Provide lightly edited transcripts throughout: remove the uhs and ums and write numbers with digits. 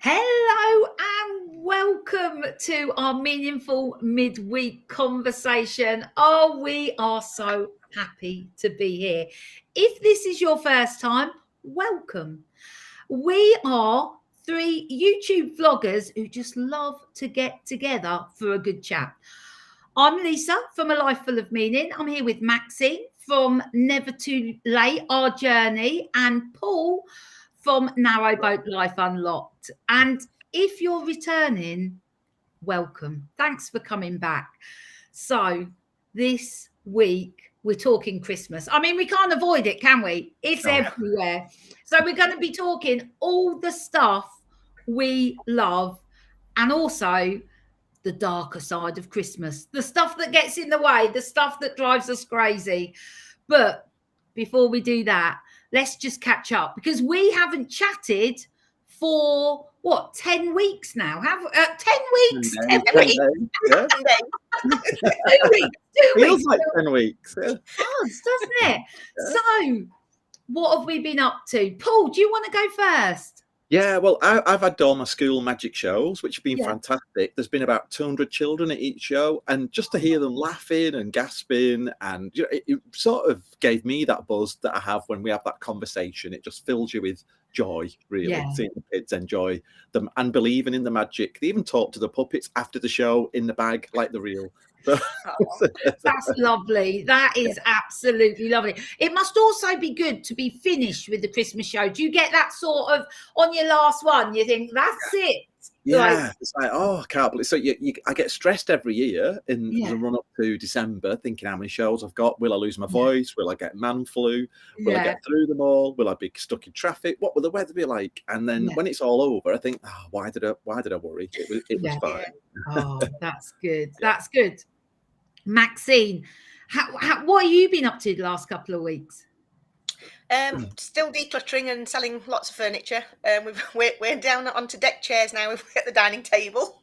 Hello and welcome to our meaningful midweek conversation. Oh, we are so happy to be here. If this is your first time, welcome. We are three YouTube vloggers who just love to get together for a good chat. I'm Lisa from A Life Full of Meaning. I'm here with Maxine from Never Too Late, Our Journey, and Paul from Narrowboat Life Unlocked. And if you're returning, welcome. Thanks for coming back. So this week, we're talking Christmas. I mean, we can't avoid it, can we? It's everywhere. So we're going to be talking all the stuff we love and also the darker side of Christmas, the stuff that gets in the way, the stuff that drives us crazy. But before we do that, let's just catch up because we haven't chatted for 10 weeks now. 10 weeks? 10 weeks. Yeah. 2 weeks. Feels like 10 weeks. Yeah. It does, doesn't it? Yeah. So what have we been up to? Paul, do you want to go first? Yeah, well, I've had all my school magic shows, which have been fantastic. There's been about 200 children at each show, and just to hear them laughing and gasping, and it sort of gave me that buzz that I have when we have that conversation. It just fills you with joy, really, seeing the kids enjoy them and believing in the magic. They even talk to the puppets after the show in the bag, like the real. That's lovely. That is absolutely lovely. It must also be good to be finished with the Christmas show. Do you get that sort of on your last one? You think that's it? Yeah, it's like, I can't believe. So I get stressed every year in the run up to December, thinking how many shows I've got. Will I lose my voice? Will I get man flu? Will I get through them all? Will I be stuck in traffic? What will the weather be like? And then when it's all over, I think, why did I worry? It was fine. Oh, that's good. That's good. Maxine, what have you been up to the last couple of weeks? Still decluttering and selling lots of furniture. We're down onto deck chairs now. We've got the dining table.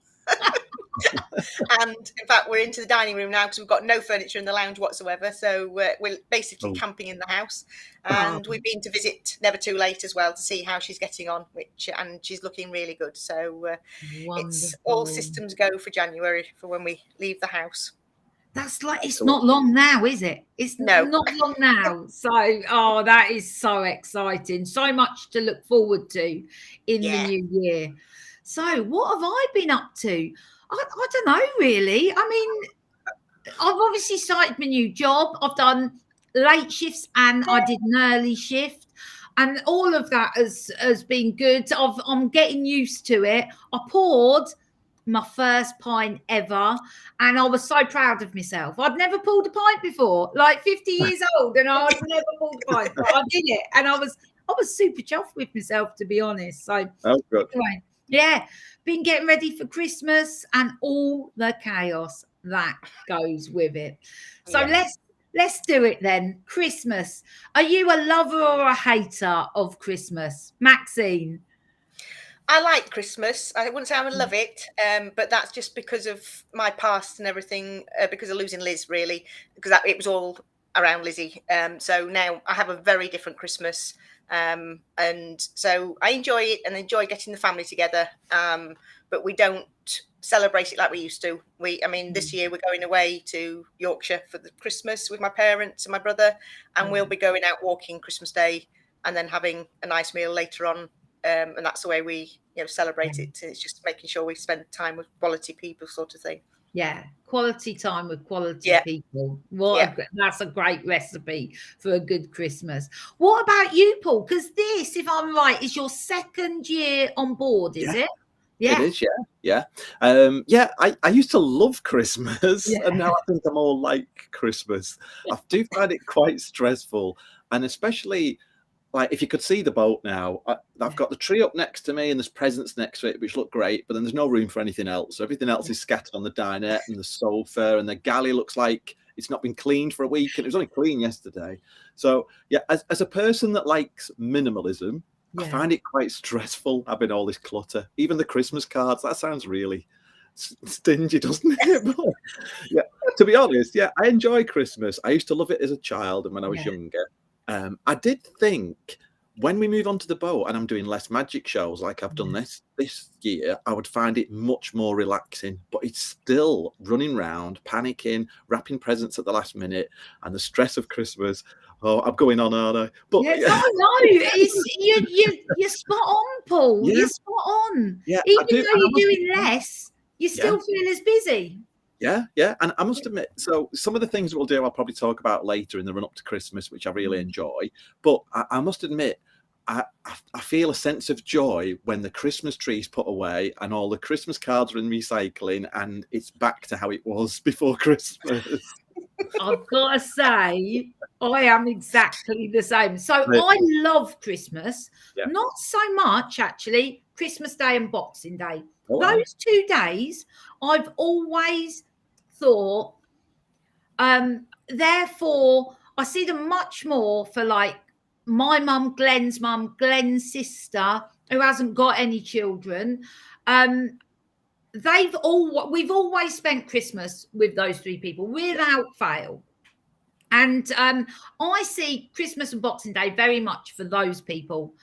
And in fact, we're into the dining room now because we've got no furniture in the lounge whatsoever. So we're basically camping in the house. And we've been to visit Never Too Late as well to see how she's getting on, and she's looking really good. So it's all systems go for January for when we leave the house. That's like, it's not long now, is it? It's not long now. So, that is so exciting. So much to look forward to in the new year. So what have I been up to? I don't know, really. I mean, I've obviously started my new job. I've done late shifts and I did an early shift. And all of that has been good. I'm getting used to it. I poured my first pint ever, and I was so proud of myself. I'd never pulled a pint before, like 50 years old, and I'd never pulled a pint, but I did it, and I was super chuffed with myself, to be honest. So good. Anyway, been getting ready for Christmas and all the chaos that goes with it. So let's do it then. Christmas. Are you a lover or a hater of Christmas, Maxine? I like Christmas. I wouldn't say I would love it, but that's just because of my past and everything, because of losing Liz, really, because it was all around Lizzie. So now I have a very different Christmas. And so I enjoy it and enjoy getting the family together. But we don't celebrate it like we used to. This year we're going away to Yorkshire for the Christmas with my parents and my brother, and we'll be going out walking Christmas Day and then having a nice meal later on. And that's the way we celebrate it. It's just making sure we spend time with quality people, sort of thing. Yeah, quality time with quality people. That's a great recipe for a good Christmas. What about you, Paul? Because this, if I'm right, is your second year on board, is it? Yeah. It is, yeah. I used to love Christmas, and now I think I'm all like Christmas. I do find it quite stressful, and especially like if you could see the boat now, I've got the tree up next to me and there's presents next to it, which look great, but then there's no room for anything else. So everything else is scattered on the dinette and the sofa, and the galley looks like it's not been cleaned for a week, and it was only clean yesterday. So as a person that likes minimalism, I find it quite stressful having all this clutter. Even the Christmas cards, that sounds really stingy, doesn't it? But, to be honest, I enjoy Christmas. I used to love it as a child and when I was younger. I did think when we move onto the boat and I'm doing less magic shows like I've done this year, I would find it much more relaxing. But it's still running around, panicking, wrapping presents at the last minute, and the stress of Christmas. Oh, I'm going on, aren't I? But yes, I know. You're spot on, Paul. Yeah. You're spot on. Yeah, Even though you're doing less, you still feel as busy. Yeah. And I must admit, so some of the things we'll do, I'll probably talk about later in the run up to Christmas, which I really enjoy. But I must admit, I feel a sense of joy when the Christmas tree's put away and all the Christmas cards are in recycling and it's back to how it was before Christmas. I've got to say, I am exactly the same. So I love Christmas, not so much actually Christmas Day and Boxing Day. Oh, those 2 days, I've always thought, therefore, I see them much more for like my mum, Glenn's sister, who hasn't got any children. We've always spent Christmas with those 3 people without fail. And I see Christmas and Boxing Day very much for those people.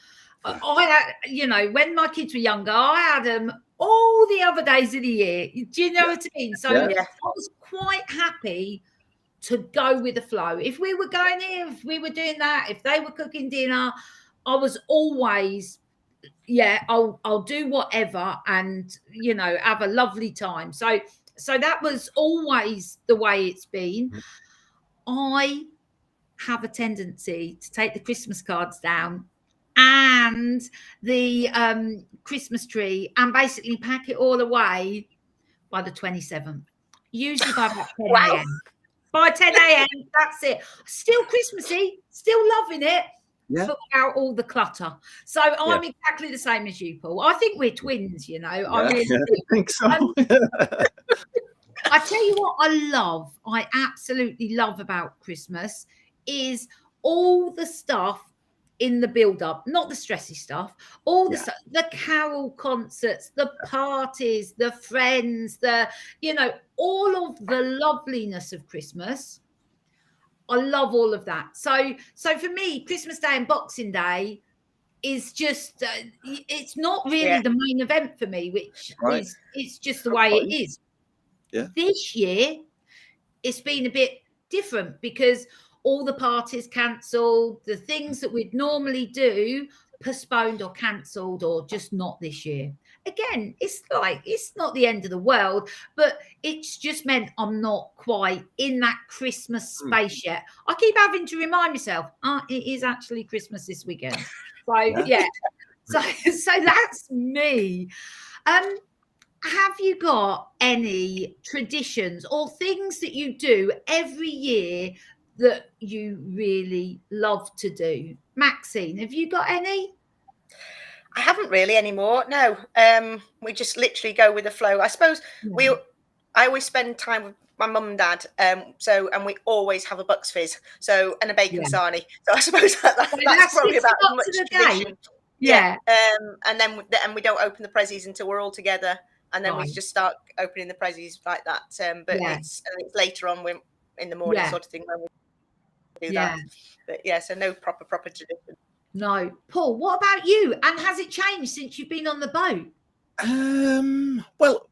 When my kids were younger, I had them all the other days of the year. Do you know what I mean? So I was quite happy to go with the flow. If we were going here, if we were doing that, if they were cooking dinner, I was always, I'll do whatever and, have a lovely time. So that was always the way it's been. I have a tendency to take the Christmas cards down and the Christmas tree and basically pack it all away by the 27th, usually by about 10 a.m. By 10 a.m, that's it. Still Christmassy, still loving it. Put out all the clutter. So I'm exactly the same as you, Paul. I think we're twins, I really think so. I tell you what I absolutely love about Christmas is all the stuff in the build-up, not the stressy stuff, all the stuff, the carol concerts, the parties, the friends, all of the loveliness of Christmas. I love all of that. So for me, Christmas Day and Boxing Day is just, it's not really the main event for me, which is, it's just the way it is. Yeah. This year, it's been a bit different because all the parties cancelled, the things that we'd normally do postponed or cancelled or just not this year. Again, it's not the end of the world, but it's just meant I'm not quite in that Christmas space yet. I keep having to remind myself, it is actually Christmas this weekend. So so that's me. Have you got any traditions or things that you do every year that you really love to do? Maxine, have you got any? I haven't really anymore. No, we just literally go with the flow. I suppose I always spend time with my mum and dad. And we always have a Bucks Fizz. And a bacon sarnie. So I suppose that's probably about as much tradition. Yeah. And we don't open the prezzies until we're all together. And then we just start opening the prezzies like that. It's later on in the morning sort of thing when we do that. But so no proper tradition. No. Paul, what about you? And has it changed since you've been on the boat? Well,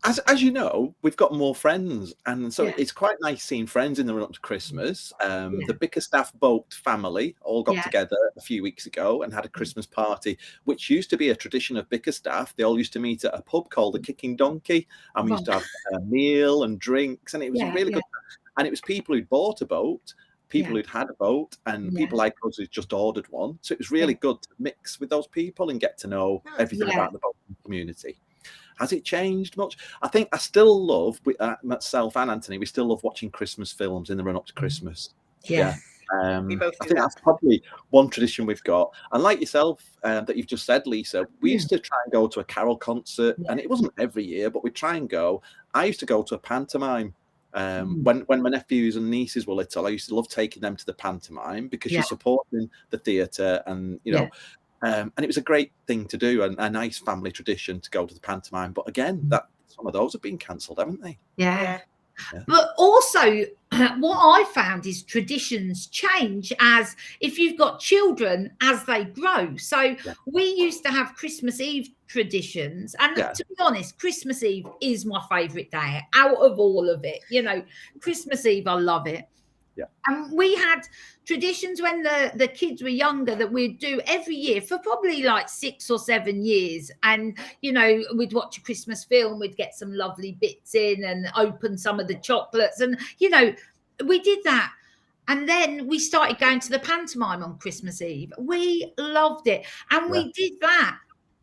as you know, we've got more friends, and so it's quite nice seeing friends in the run up to Christmas. The Bickerstaff boat family all got together a few weeks ago and had a Christmas party, which used to be a tradition of Bickerstaff. They all used to meet at a pub called the Kicking Donkey, and we used to have a meal and drinks, and it was really good. And it was people who'd bought a boat, people who'd had a boat, and people like us who'd just ordered one. So it was really good to mix with those people and get to know everything about the boating community. Has it changed much? I think I still love, myself and Anthony, we still love watching Christmas films in the run up to Christmas. We both I think that's probably one tradition we've got. And like yourself, that you've just said, Lisa, we used to try and go to a carol concert, and it wasn't every year, but we'd try and go. I used to go to a pantomime. When my nephews and nieces were little, I used to love taking them to the pantomime because you're supporting the theatre, and and it was a great thing to do, and a nice family tradition to go to the pantomime. But again, some of those have been cancelled, haven't they? Yeah. But also, what I found is traditions change as if you've got children as they grow. So we used to have Christmas Eve traditions, and to be honest, Christmas Eve is my favourite day out of all of it. You know, Christmas Eve, I love it. And we had traditions when the kids were younger that we'd do every year for probably like 6 or 7 years. And, you know, we'd watch a Christmas film, we'd get some lovely bits in and open some of the chocolates. And, you know, we did that. And then we started going to the pantomime on Christmas Eve. We loved it. And we did that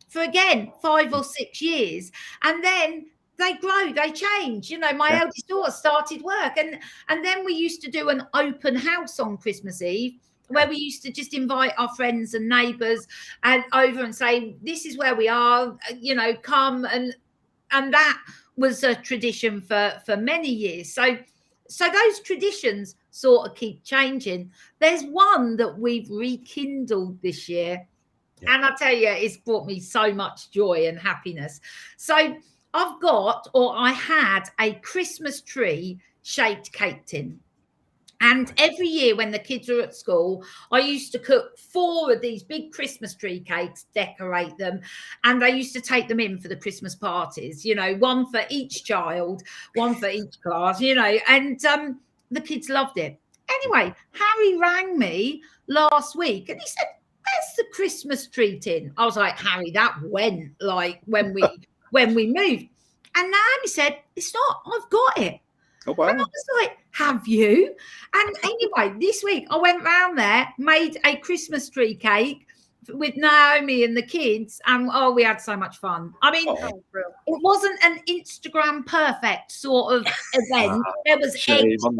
for, again, 5 or 6 years. And then they grow, they change. You know, my eldest daughter started work, and then we used to do an open house on Christmas Eve where we used to just invite our friends and neighbours and over and say, this is where we are, you know, come. And that was a tradition for many years. So those traditions sort of keep changing. There's one that we've rekindled this year, and I tell you, it's brought me so much joy and happiness. So I had a Christmas tree shaped cake tin. And every year when the kids were at school, I used to cook 4 of these big Christmas tree cakes, decorate them, and I used to take them in for the Christmas parties, you know, 1 for each child, 1 for each class, you know, and the kids loved it. Anyway, Harry rang me last week and he said, where's the Christmas tree tin? I was like, Harry, that went like when we moved. And Naomi said, it's not, I've got it. Oh, wow. And I was like, have you? And anyway, this week I went round there, made a Christmas tree cake with Naomi and the kids, and we had so much fun. I mean, it wasn't an Instagram perfect sort of event. There was eggs in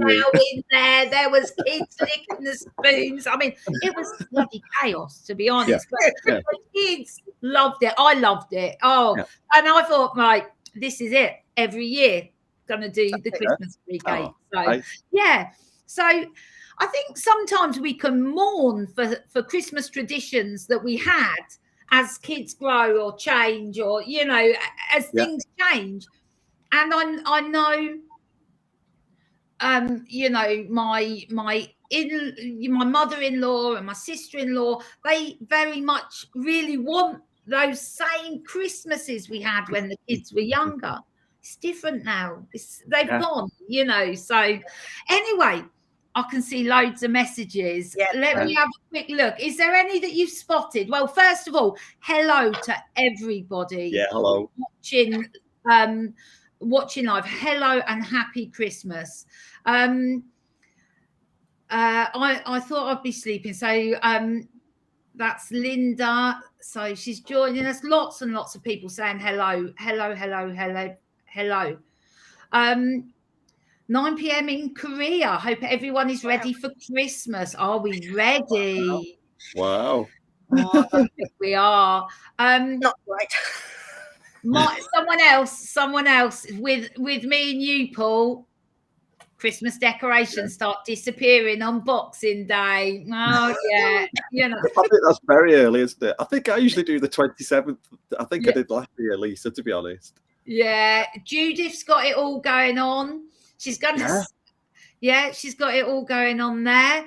there was kids licking the spoons. I mean, it was bloody chaos, to be honest. But the kids loved it. I loved it. And I thought, right, this is it. Every year, gonna do the Christmas tree cake. So I think sometimes we can mourn for Christmas traditions that we had as kids grow or change, or, you know, as things change. And I know, you know, my mother-in-law and my sister-in-law, they very much really want those same Christmases we had when the kids were younger. It's different now. They've gone, you know. So anyway, I can see loads of messages. Let me have a quick look. Is there any that you've spotted? Well, first of all, hello to everybody. Yeah, hello. Watching live. Hello and happy Christmas. I thought I'd be sleeping. So that's Linda. So she's joining us. Lots and lots of people saying hello. 9 p.m. in Korea. Hope everyone is ready for Christmas. Are we ready? Wow. I think we are. Not right. Someone else with me and you, Paul. Christmas decorations start disappearing on Boxing Day. Oh yeah, you know. I think that's very early, isn't it? I think I usually do the 27th. I think I did last year, Lisa, to be honest. Yeah, Judith's got it all going on. She's gonna, she's got it all going on there.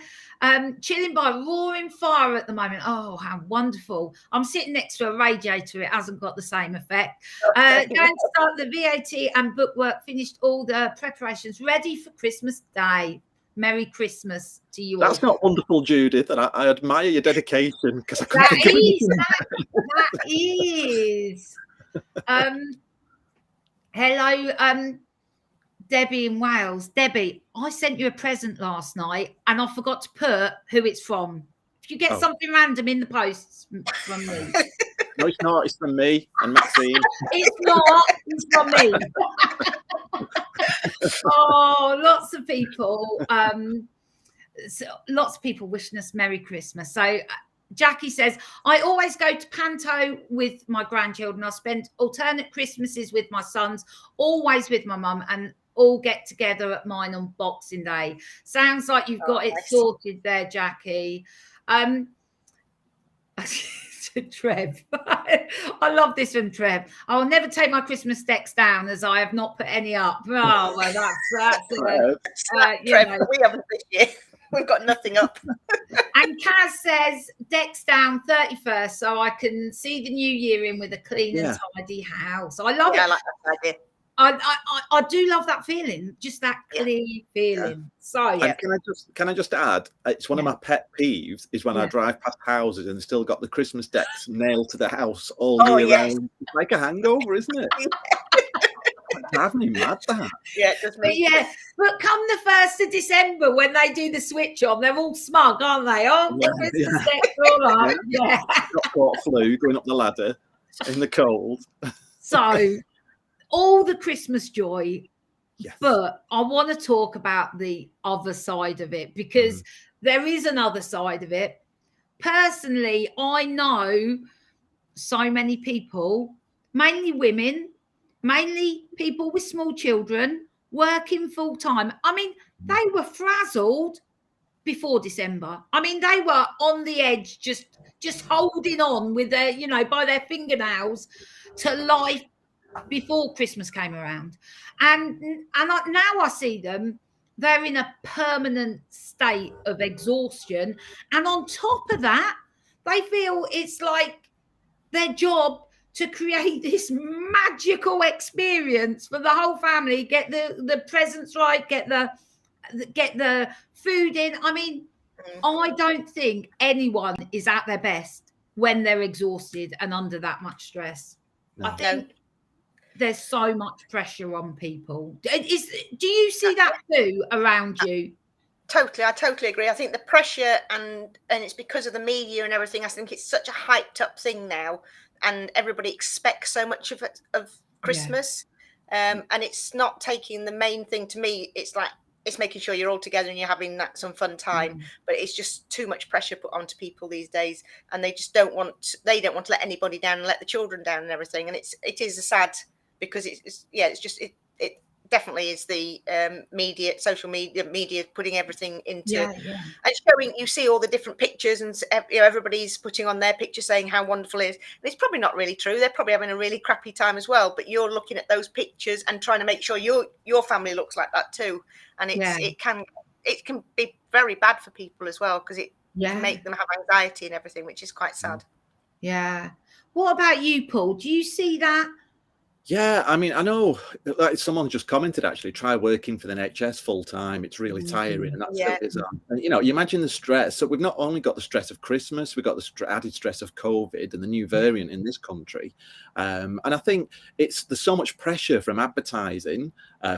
Chilling by roaring fire at the moment. Oh, how wonderful! I'm sitting next to a radiator. It hasn't got the same effect. Going to start the VAT and bookwork. Finished all the preparations. Ready for Christmas Day. Merry Christmas to you all. That's not wonderful, Judith, and I admire your dedication, because I couldn't think of anything. That is. Hello, Debbie in Wales. Debbie, I sent you a present last night and I forgot to put who it's from. If you get something random in the posts from me. No, it's not. It's from me and Maxine. It's not. It's from me. Lots of people. Lots of people wishing us Merry Christmas. So Jackie says, I always go to Panto with my grandchildren. I spend alternate Christmases with my sons, always with my mum, and all get together at mine on Boxing Day. Sounds like you've got it sorted there, Jackie. to Trev. I love this from Trev. I will never take my Christmas decks down as I have not put any up. Oh, well, that's Trev, we haven't this year. We've got nothing up. And Kaz says, decks down 31st, so I can see the new year in with a clean and tidy house. I love it. I like that idea. I do love that feeling, just that clear feeling. Yeah. So and can I just add, it's one of my pet peeves is when I drive past houses and still got the Christmas decks nailed to the house all year round. It's like a hangover, isn't it? It's driving me mad, that. Yeah, it does me. But come the 1st of December when they do the switch on, they're all smug, aren't they? Oh, the Christmas decks all up. Got caught flu going up the ladder in the cold. So all the Christmas joy, yes. But I want to talk about the other side of it, because there is another side of it. Personally, I know so many people, mainly women, mainly people with small children, working full time. I mean, they were frazzled before December. I mean, they were on the edge, just holding on with their, by their fingernails to life before Christmas came around. And now I see them, they're in a permanent state of exhaustion. And on top of that, they feel it's like their job to create this magical experience for the whole family, get the presents right, get the food in. I mean, I don't think anyone is at their best when they're exhausted and under that much stress. No. I think there's so much pressure on people. Do you see that too around you? Totally, I totally agree. I think the pressure and it's because of the media and everything. I think it's such a hyped up thing now, and everybody expects so much of Christmas, and it's not taking the main thing. To me, it's like it's making sure you're all together and you're having some fun time. But it's just too much pressure put onto people these days, and they just don't want to let anybody down and let the children down and everything. And it is a sad, because it definitely is the social media putting everything into and showing. You see all the different pictures, and everybody's putting on their picture saying how wonderful it is. And it's probably not really true. They're probably having a really crappy time as well, but you're looking at those pictures and trying to make sure your family looks like that too. And it can be very bad for people as well, because it can make them have anxiety and everything, which is quite sad. What about you, Paul? Do you see that? Yeah, I mean, I know, like someone just commented, actually, try working for the NHS full time. It's really tiring. And that's and, you imagine the stress. So we've not only got the stress of Christmas, we've got the added stress of COVID and the new variant in this country. And I think there's so much pressure from advertising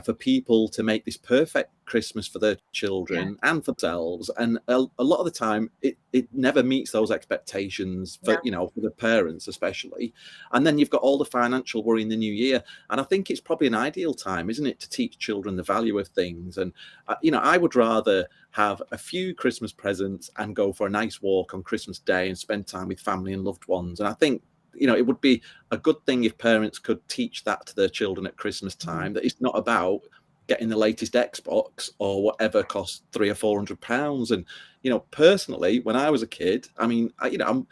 for people to make this perfect Christmas for their children and for themselves. And a lot of the time, it never meets those expectations for, for the parents, especially. And then you've got all the financial worry in the new year. And I think it's probably an ideal time, isn't it, to teach children the value of things. And, I would rather have a few Christmas presents and go for a nice walk on Christmas Day and spend time with family and loved ones. And I think, it would be a good thing if parents could teach that to their children at Christmas time, that it's not about getting the latest Xbox or whatever costs £300 or £400. And, personally, when I was a kid, I mean, I'm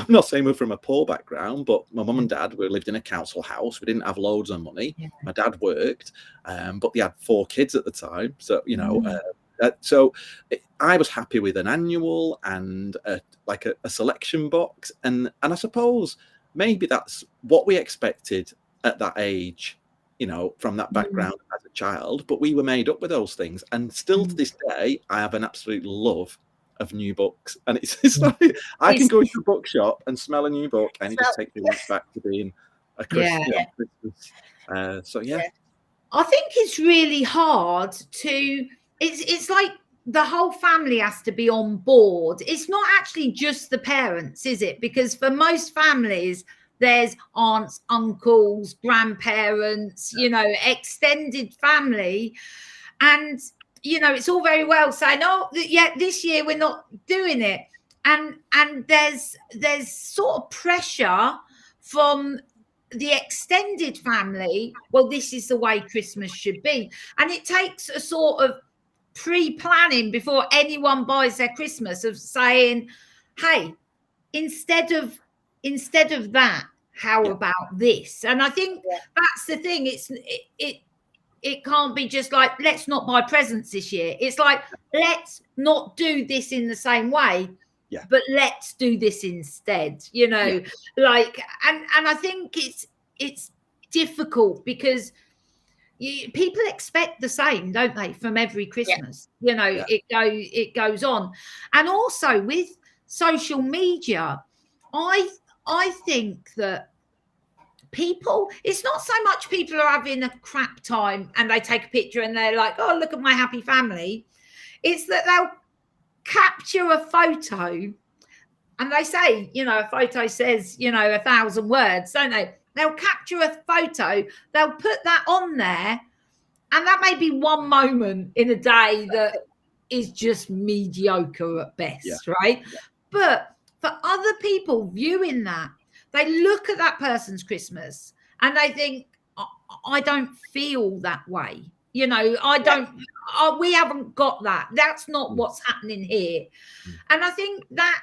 not saying we're from a poor background, but my mum and dad, we lived in a council house. We didn't have loads of money. My dad worked, but they had 4 kids at the time. So, I was happy with an annual and a selection box. And I suppose maybe that's what we expected at that age, from that background as a child, but we were made up with those things. And still to this day, I have an absolute love of new books. And it's like, I can go into a bookshop and smell a new book, and it just takes me back to being a Christmas. I think it's really hard to, it's like the whole family has to be on board. It's not actually just the parents, is it? Because for most families, there's aunts, uncles, grandparents, extended family. And, it's all very well saying, this year we're not doing it. And there's sort of pressure from the extended family. Well, this is the way Christmas should be. And it takes a sort of pre-planning before anyone buys their Christmas of saying, hey, instead of instead of that, how about this? And I think that's the thing. It can't be just like, let's not buy presents this year. It's like, let's not do this in the same way, but let's do this instead, you know, like, and I think it's difficult because people expect the same, don't they, from every Christmas? You know, it goes on. And also with social media, I think that people, it's not so much people are having a crap time and they take a picture and they're like, oh, look at my happy family. It's that they'll capture a photo and they say, you know, a photo says, you know, 1,000 words, don't they? They'll capture a photo, they'll put that on there, and that may be one moment in a day that is just mediocre at best, right? But for other people viewing that, they look at that person's Christmas and they think, I don't feel that way. You know, I don't, we haven't got that. That's not what's happening here. And I think that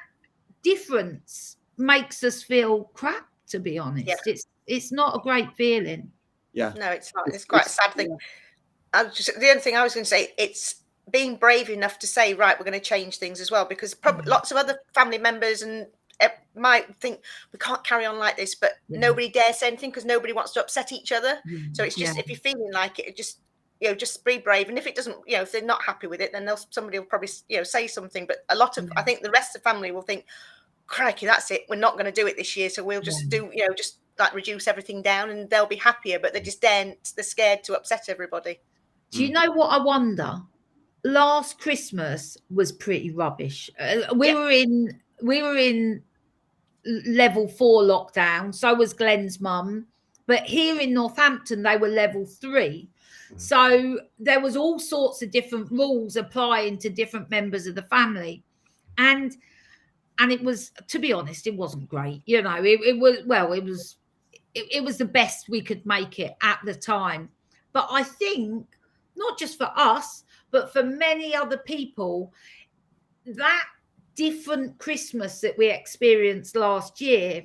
difference makes us feel crap, to be honest. It's not a great feeling. No, it's not. It's quite a sad thing. The other thing I was going to say, it's being brave enough to say, right, we're going to change things as well, because probably lots of other family members and might think we can't carry on like this, but nobody dares say anything because nobody wants to upset each other. So it's just if you're feeling like it, just be brave. And if it doesn't, if they're not happy with it, then somebody will probably say something. But a lot of I think the rest of the family will think, crikey, that's it, we're not going to do it this year, so we'll just do just like reduce everything down, and they'll be happier. But they're scared to upset everybody. Do you know what I wonder? Last Christmas was pretty rubbish. We were in level 4 lockdown. So was Glenn's mum. But here in Northampton, they were level 3. So there was all sorts of different rules applying to different members of the family. And it was, to be honest, it wasn't great. You know, it was the best we could make it at the time. But I think not just for us, but for many other people, that different Christmas that we experienced last year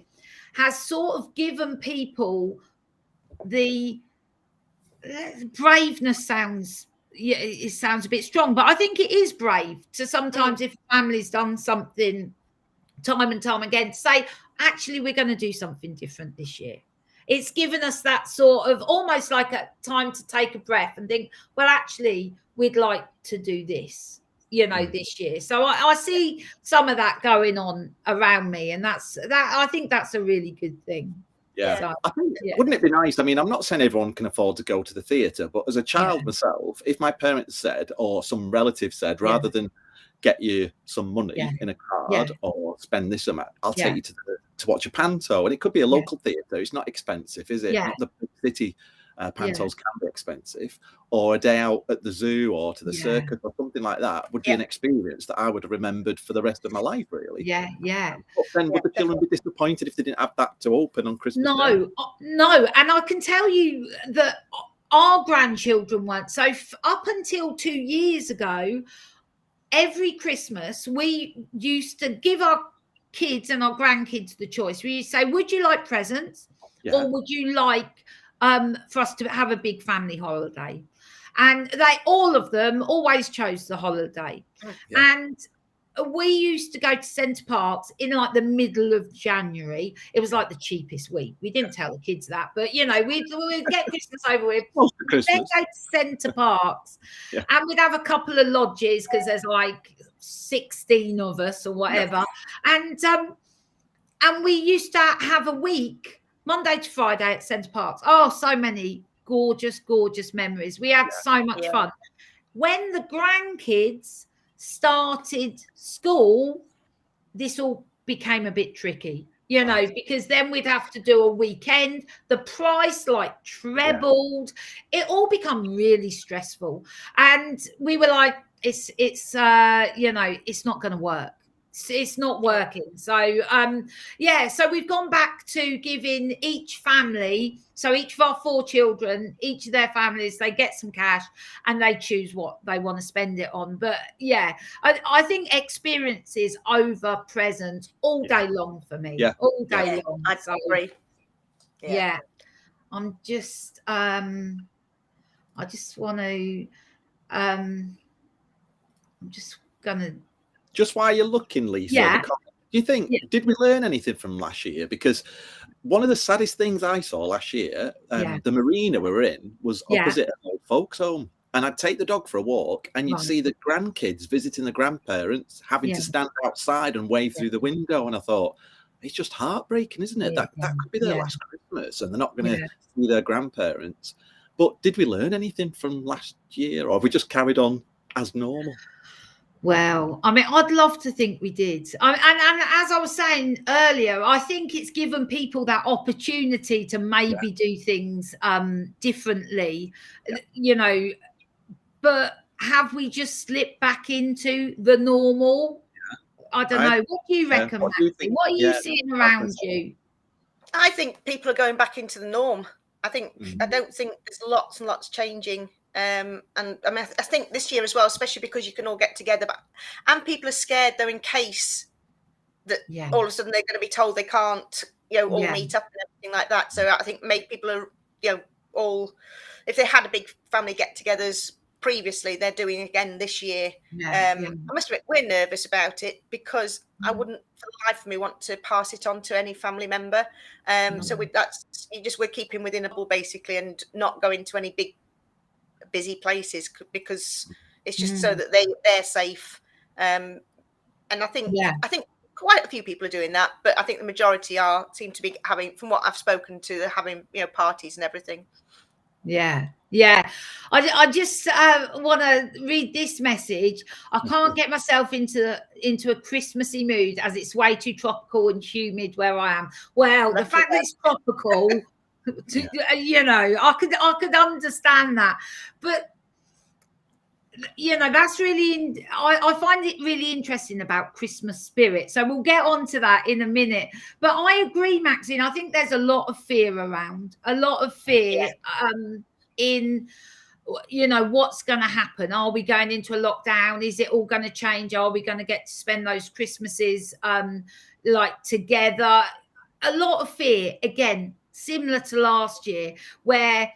has sort of given people the braveness. It sounds a bit strong, but I think it is brave to sometimes, if a family's done something time and time again, to say, actually, we're going to do something different this year. It's given us that sort of almost like a time to take a breath and think, well, actually, we'd like to do this, this year. So I see some of that going on around me, and I think that's a really good thing. Yeah. So, I think, wouldn't it be nice? I mean, I'm not saying everyone can afford to go to the theatre, but as a child myself, if my parents said, or some relative said, rather than get you some money in a card or spend this amount, I'll take you to watch a panto. And it could be a local theatre. It's not expensive, is it? Not the big city pantos can be expensive. Or a day out at the zoo or to the circus or something like that would be an experience that I would have remembered for the rest of my life, really. But then would the children be disappointed if they didn't have that to open on Christmas Day? No. And I can tell you that our grandchildren weren't. So up until 2 years ago, every Christmas, we used to give our kids and our grandkids the choice. We used to say, would you like presents or would you like for us to have a big family holiday? And all of them always chose the holiday. And we used to go to Centre Parks in like the middle of January. It was like the cheapest week. We didn't tell the kids that, but we'd get Christmas over with. Then go to Centre Parks, and we'd have a couple of lodges because there's like 16 of us or whatever. And we used to have a week, Monday to Friday at Centre Parks. Oh, so many gorgeous memories. We had so much fun. When the grandkids started school, this all became a bit tricky, because then we'd have to do a weekend. The price like trebled. It all become really stressful, and we were like, it's not going to work. it's not working. So so we've gone back to giving each family, so each of our 4 children, each of their families, they get some cash and they choose what they want to spend it on. But I think experiences over presents all day long for me. All day long. I agree. I'm just I just want to I'm just gonna. Just while you're looking, Lisa, do you think, did we learn anything from last year? Because one of the saddest things I saw last year, the marina we were in was opposite an old folks' home. And I'd take the dog for a walk and you'd see the grandkids visiting the grandparents, having to stand outside and wave through the window. And I thought, it's just heartbreaking, isn't it? That could be their last Christmas and they're not going to see their grandparents. But did we learn anything from last year, or have we just carried on as normal? Well, I mean, I'd love to think we did. And as I was saying earlier, I think it's given people that opportunity to maybe do things differently, you know. But have we just slipped back into the normal? I don't know. What do you reckon, Maxine? What are you seeing around you? I think people are going back into the norm. I don't think there's lots and lots changing. And I mean, I think this year as well, especially because you can all get together, and people are scared though in case that all of a sudden they're going to be told they can't, all meet up and everything like that. So I think maybe people are, all, if they had a big family get-togethers previously, they're doing again this year. I must admit, we're nervous about it because I wouldn't, for the life of me, want to pass it on to any family member. So we're keeping within a bubble basically, and not going to any big busy places because it's just so that they're safe. And I think quite a few people are doing that, but I think the majority seem to be having, from what I've spoken to, they're having parties and everything. I just want to read this message. I can't get myself into a Christmassy mood as it's way too tropical and humid where I am. Well, the fact that it's tropical, I could understand that, but that's really, I find it really interesting about Christmas spirit. So we'll get on to that in a minute. But I agree, Maxine. I think there's a lot of fear around, in what's going to happen. Are we going into a lockdown? Is it all going to change? Are we going to get to spend those Christmases together? A lot of fear, again, similar to last year, where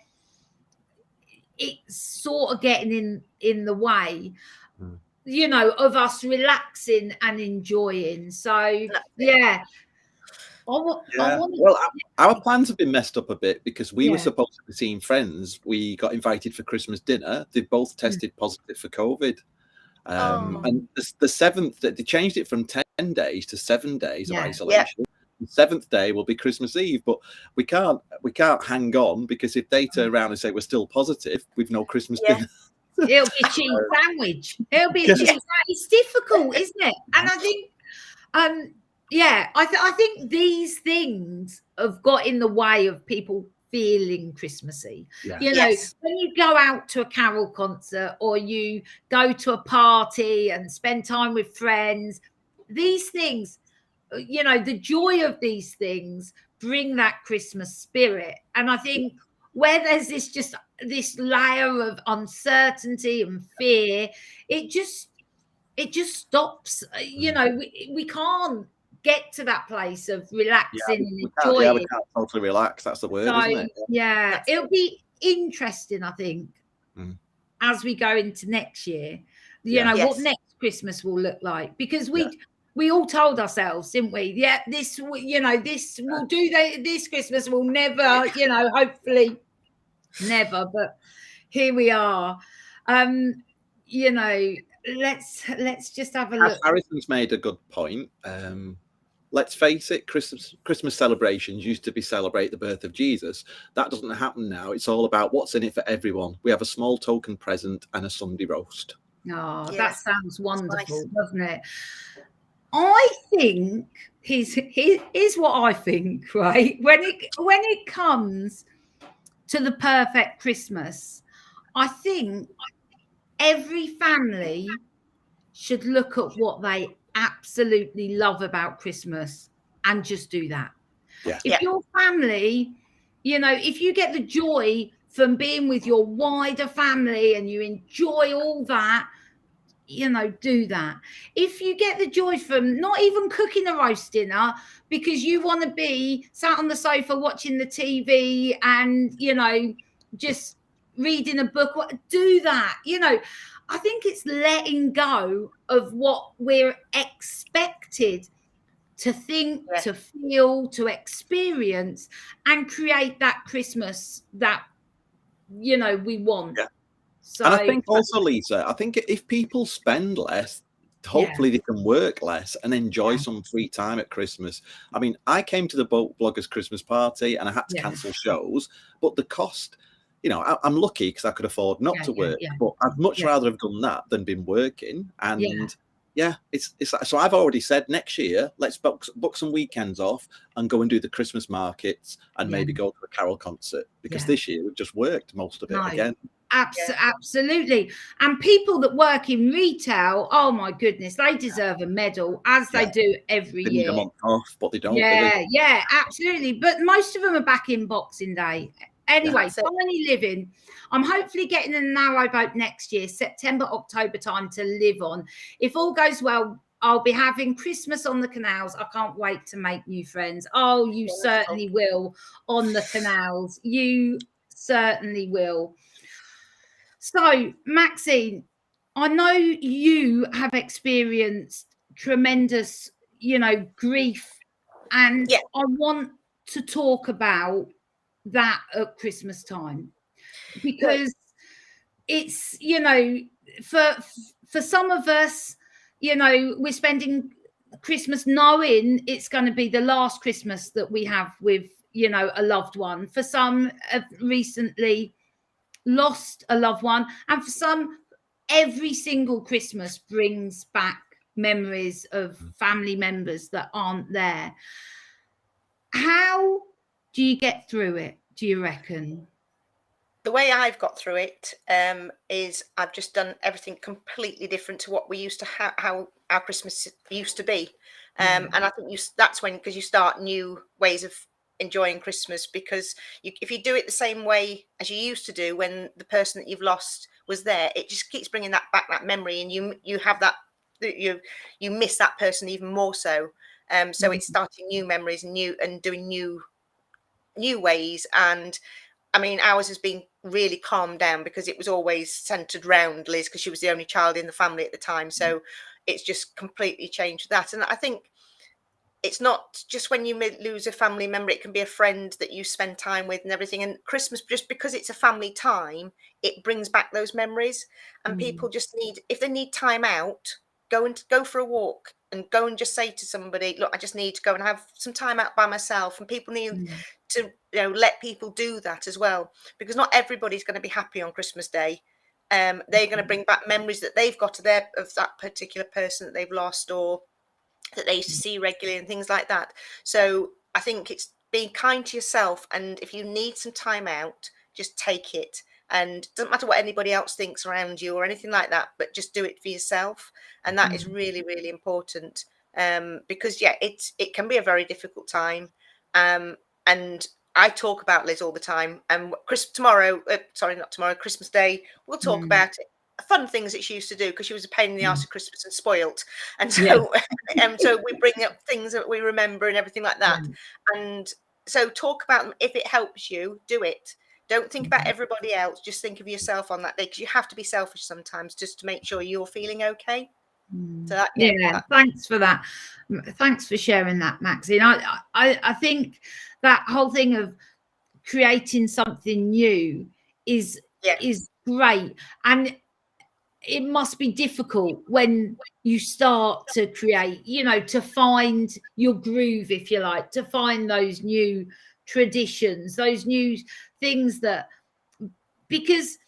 it's sort of getting in the way, of us relaxing and enjoying. So, our plans have been messed up a bit because we were supposed to be seeing friends. We got invited for Christmas dinner. They both tested positive for COVID. And the 7th, they changed it from 10 days to 7 days of isolation. The 7th day will be Christmas Eve, but we can't hang on, because if they turn around and say we're still positive, we've no Christmas dinner. It'll be a cheese sandwich. It'll be a cheese sandwich. It's difficult, isn't it? And I think, I think these things have got in the way of people feeling Christmassy. When you go out to a carol concert or you go to a party and spend time with friends, these things, the joy of these things bring that Christmas spirit. And I think where there's this layer of uncertainty and fear, it just stops. We can't get to that place of relaxing and enjoying. We can't totally relax. That's the word, isn't it? It'll be interesting, I think, as we go into next year. What next Christmas will look like, because we all told ourselves, didn't we? This we'll do this Christmas. We'll never, hopefully never. But here we are. Let's just have a look. Harrison's made a good point. Let's face it, Christmas celebrations used to be celebrate the birth of Jesus. That doesn't happen now. It's all about what's in it for everyone. We have a small token present and a Sunday roast. Oh, that sounds wonderful, doesn't it? I think here's what I think, right? When it comes to the perfect Christmas, I think every family should look at what they absolutely love about Christmas and just do that. Yeah. If your family, you know, if you get the joy from being with your wider family and you enjoy all that, you know, do that. If you get the joy from not even cooking a roast dinner because you want to be sat on the sofa watching the TV and, you know, just reading a book, do that. You know, I think it's letting go of what we're expected to think, to feel, to experience, and create that Christmas that, you know, we want. Yeah. So, and I think also, Lisa, I think if people spend less, hopefully they can work less and enjoy some free time at Christmas. I mean, I came to the Bloggers Christmas party and I had to cancel shows, but the cost, you know, I'm lucky because I could afford not to work, but I'd much rather have done that than been working. And it's so I've already said next year, let's book some weekends off and go and do the Christmas markets and maybe go to a carol concert, because this year we've just worked most of it again. Absolutely. And people that work in retail, oh my goodness, they deserve a medal, as they do every They year. need a month off, but they don't. Yeah, absolutely. But most of them are back in Boxing Day. Anyway, Tiny Living. I'm hopefully getting a narrowboat next year, September, October time to live on. If all goes well, I'll be having Christmas on the canals. I can't wait to make new friends. Oh, you certainly will on the canals. You certainly will. So, Maxine, I know you have experienced tremendous, you know, grief, and I want to talk about that at Christmas time, because it's, you know, for some of us, you know, we're spending Christmas knowing it's going to be the last Christmas that we have with, you know, a loved one. For some have recently lost a loved one, and for some, every single Christmas brings back memories of family members that aren't there. How do you get through it, do you reckon? The way I've got through it is I've just done everything completely different to what we used to how our Christmas used to be. And I think that's when, because you start new ways of enjoying Christmas, because if you do it the same way as you used to do when the person that you've lost was there, it just keeps bringing that memory, and you have that, you miss that person even more so. So it's starting new memories and doing new ways. And I mean, ours has been really calmed down because it was always centered around Liz, because she was the only child in the family at the time. So it's just completely changed that. And I think it's not just when you lose a family member, it can be a friend that you spend time with and everything. And Christmas, just because it's a family time, it brings back those memories. And people just need, if they need time out, go for a walk and go and just say to somebody, look, I just need to go and have some time out by myself. And people need to, you know, let people do that as well, because not everybody's going to be happy on Christmas Day. They're going to bring back memories that they've got of that particular person that they've lost, or that they used to see regularly, and things like that. So I think it's being kind to yourself, and if you need some time out, just take it. And it doesn't matter what anybody else thinks around you or anything like that, but just do it for yourself. And that is really, really important, because it can be a very difficult time. And I talk about Liz all the time. And Christmas Day, we'll talk about it. Fun things that she used to do, because she was a pain in the arse at Christmas and spoilt, and so so we bring up things that we remember and everything like that. And so talk about them. If it helps you, do it. Don't think about everybody else, just think of yourself on that day, because you have to be selfish sometimes just to make sure you're feeling okay. So thanks for that. Thanks for sharing that, Maxine. I think that whole thing of creating something new is great, and it must be difficult when you start to create, you know, to find your groove, if you like, to find those new traditions, those new things because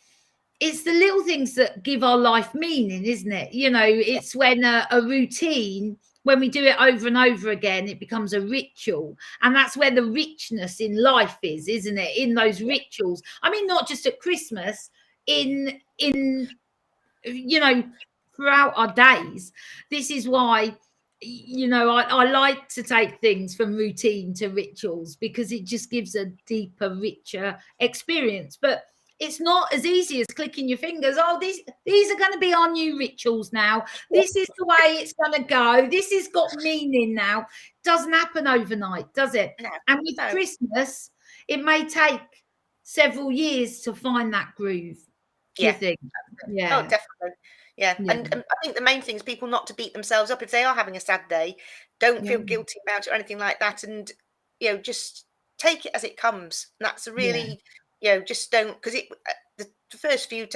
it's the little things that give our life meaning, isn't it? You know, it's when a routine, when we do it over and over again, it becomes a ritual. And that's where the richness in life is, isn't it? In those rituals. I mean, not just at Christmas, in you know, throughout our days. This is why you know, I like to take things from routine to rituals because it just gives a deeper, richer experience. But it's not as easy as clicking your fingers. Oh, these are going to be our new rituals now. This is the way it's going to go. This has got meaning now. Doesn't happen overnight, does it? No, And with Christmas, it may take several years to find that groove. Do you think? Yeah. Oh, definitely. Yeah. And I think the main thing is people not to beat themselves up if they are having a sad day. Don't feel guilty about it or anything like that. And, you know, just take it as it comes. And that's a really, you know, just don't, because the first few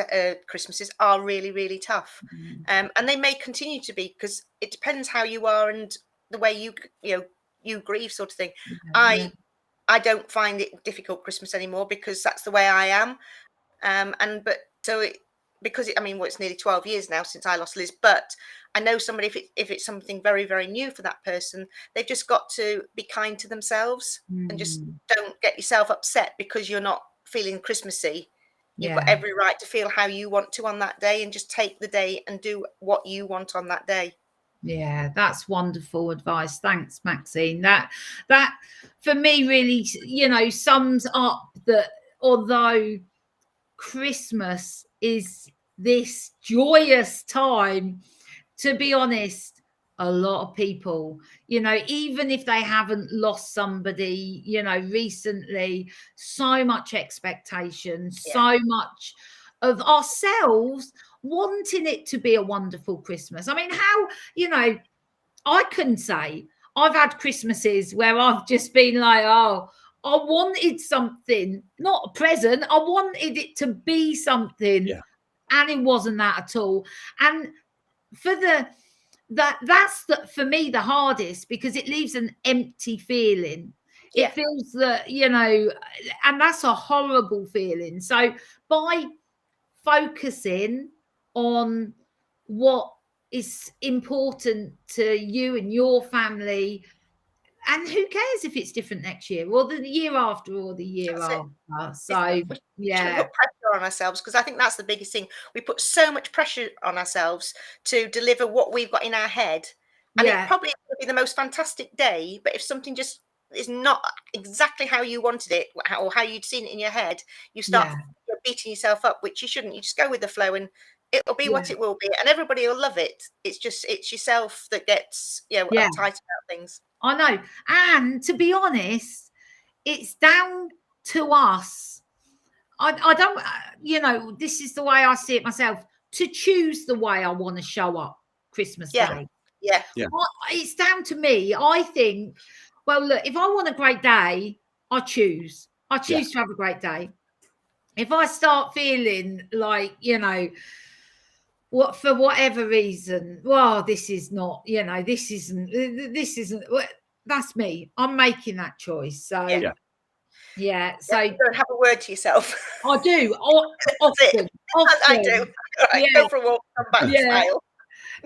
Christmases are really, really tough. And they may continue to be because it depends how you are and the way you grieve, sort of thing. I don't find it difficult Christmas anymore because that's the way I am. It's nearly 12 years now since I lost Liz, but I know somebody, if it's something very, very new for that person, they've just got to be kind to themselves and just don't get yourself upset because you're not feeling Christmassy. You've got every right to feel how you want to on that day and just take the day and do what you want on that day. Yeah, that's wonderful advice. Thanks, Maxine. That for me really, you know, sums up that although Christmas is this joyous time, to be honest, a lot of people, you know, even if they haven't lost somebody, you know, recently, so much expectation, so much of ourselves wanting it to be a wonderful Christmas. I mean, how, you know, I can say I've had Christmases where I've just been like, oh, I wanted something, not a present. I wanted it to be something, and it wasn't that at all. And that's for me the hardest because it leaves an empty feeling. It feels that, you know, and that's a horrible feeling. So by focusing on what is important to you and your family, and who cares if it's different next year or the year after or the year after. So we shouldn't put pressure on ourselves because I think that's the biggest thing. We put so much pressure on ourselves to deliver what we've got in our head, and it probably would be the most fantastic day, but if something just is not exactly how you wanted it or how you'd seen it in your head, you start beating yourself up, which you shouldn't. You just go with the flow and it'll be what it will be, and everybody will love it. It's yourself that gets uptight about things. I know. And to be honest, it's down to us. I don't, you know, this is the way I see it myself, to choose the way I want to show up Christmas Day. Yeah. It's down to me. I think, well, look, if I want a great day, I choose to have a great day. If I start feeling like, you know, what for whatever reason, well, this is not, you know, this isn't, that's me. I'm making that choice. So so you don't have a word to yourself. I do often. I do. All right, go for a walk, come back and smile.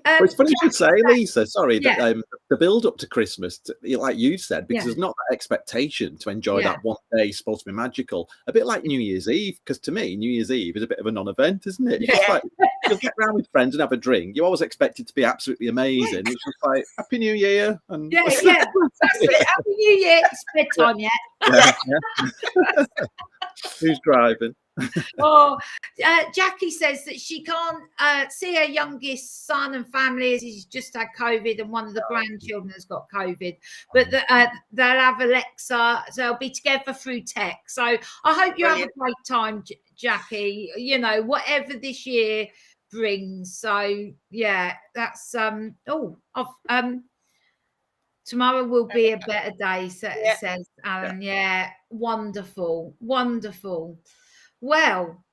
Well, it's funny you should say, Lisa, sorry, that the build up to Christmas, like you said, because there's not that expectation to enjoy that one day supposed to be magical. A bit like New Year's Eve, because to me, New Year's Eve is a bit of a non-event, isn't it? Just like, you'll get around with friends and have a drink. You always expect it to be absolutely amazing. It's just like, Happy New Year. And that's it. Happy New Year. It's bedtime yet. Who's driving? Jackie says that she can't see her youngest son and family as he's just had COVID, and one of the grandchildren has got COVID, but they'll have Alexa, so they'll be together through tech. So I hope you have a great time, Jackie, you know, whatever this year brings. So that's tomorrow will be a better day, says Alan. Wonderful. Well,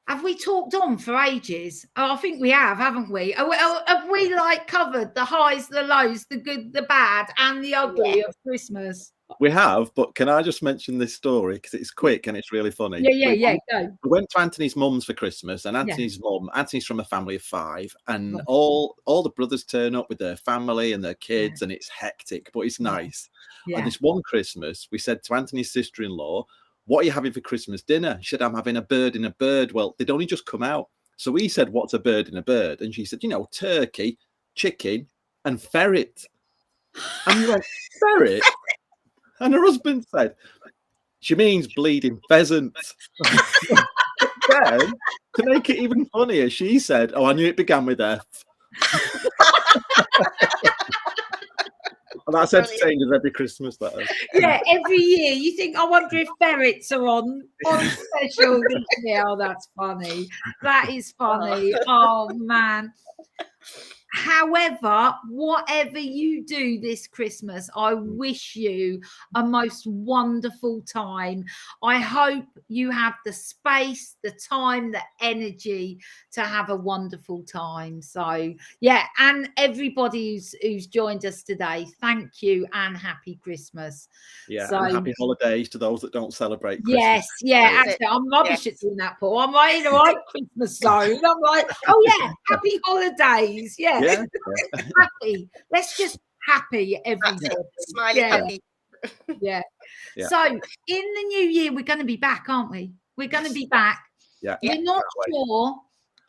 have we talked on for ages? Oh, I think we have, haven't we? Have we like covered the highs, the lows, the good, the bad, and the ugly of Christmas? We have, but can I just mention this story because it's quick and it's really funny? Go. We went to Anthony's mum's for Christmas, and Anthony's from a family of 5, and all the brothers turn up with their family and their kids, and it's hectic, but it's nice. And this one Christmas, we said to Anthony's sister-in-law, "What are you having for Christmas dinner?" She said, "I'm having a bird in a bird." Well, they'd only just come out. So we said, "What's a bird in a bird?" And she said, "You know, turkey, chicken, and ferret." And you went, ferret? And her husband said, she means bleeding pheasant. Then, to make it even funnier, she said, oh, I knew it began with F. And that's entertained as every Christmas, that is. Yeah, every year. You think, I wonder if ferrets are on special this year. Oh, that's funny. That is funny. Oh, man. However, whatever you do this Christmas, I wish you a most wonderful time. I hope you have the space, the time, the energy to have a wonderful time. So, yeah, and everybody who's joined us today, thank you and happy Christmas. Yeah, so, and happy holidays to those that don't celebrate Christmas. Yes, yeah, actually, I'm rubbish at doing that, Paul. I'm right in the right Christmas zone. I'm like, oh yeah, happy holidays. Yeah. Happy. Let's just happy every day. Smiling happy. Yeah. So in the new year, we're going to be back, aren't we? We're going to be back. Yeah. We're not sure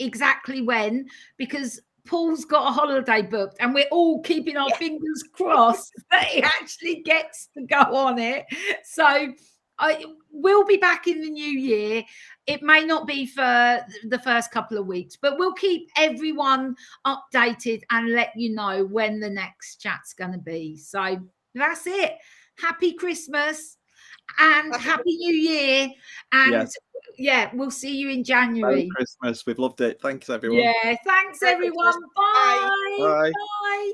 exactly when, because Paul's got a holiday booked and we're all keeping our fingers crossed that he actually gets to go on it. So we'll be back in the new year. It may not be for the first couple of weeks, but we'll keep everyone updated and let you know when the next chat's going to be. So that's it. Happy Christmas and happy new year. And we'll see you in January. Merry Christmas. We've loved it. Thanks, everyone. Yeah, thanks, everyone. Bye. Bye. Bye.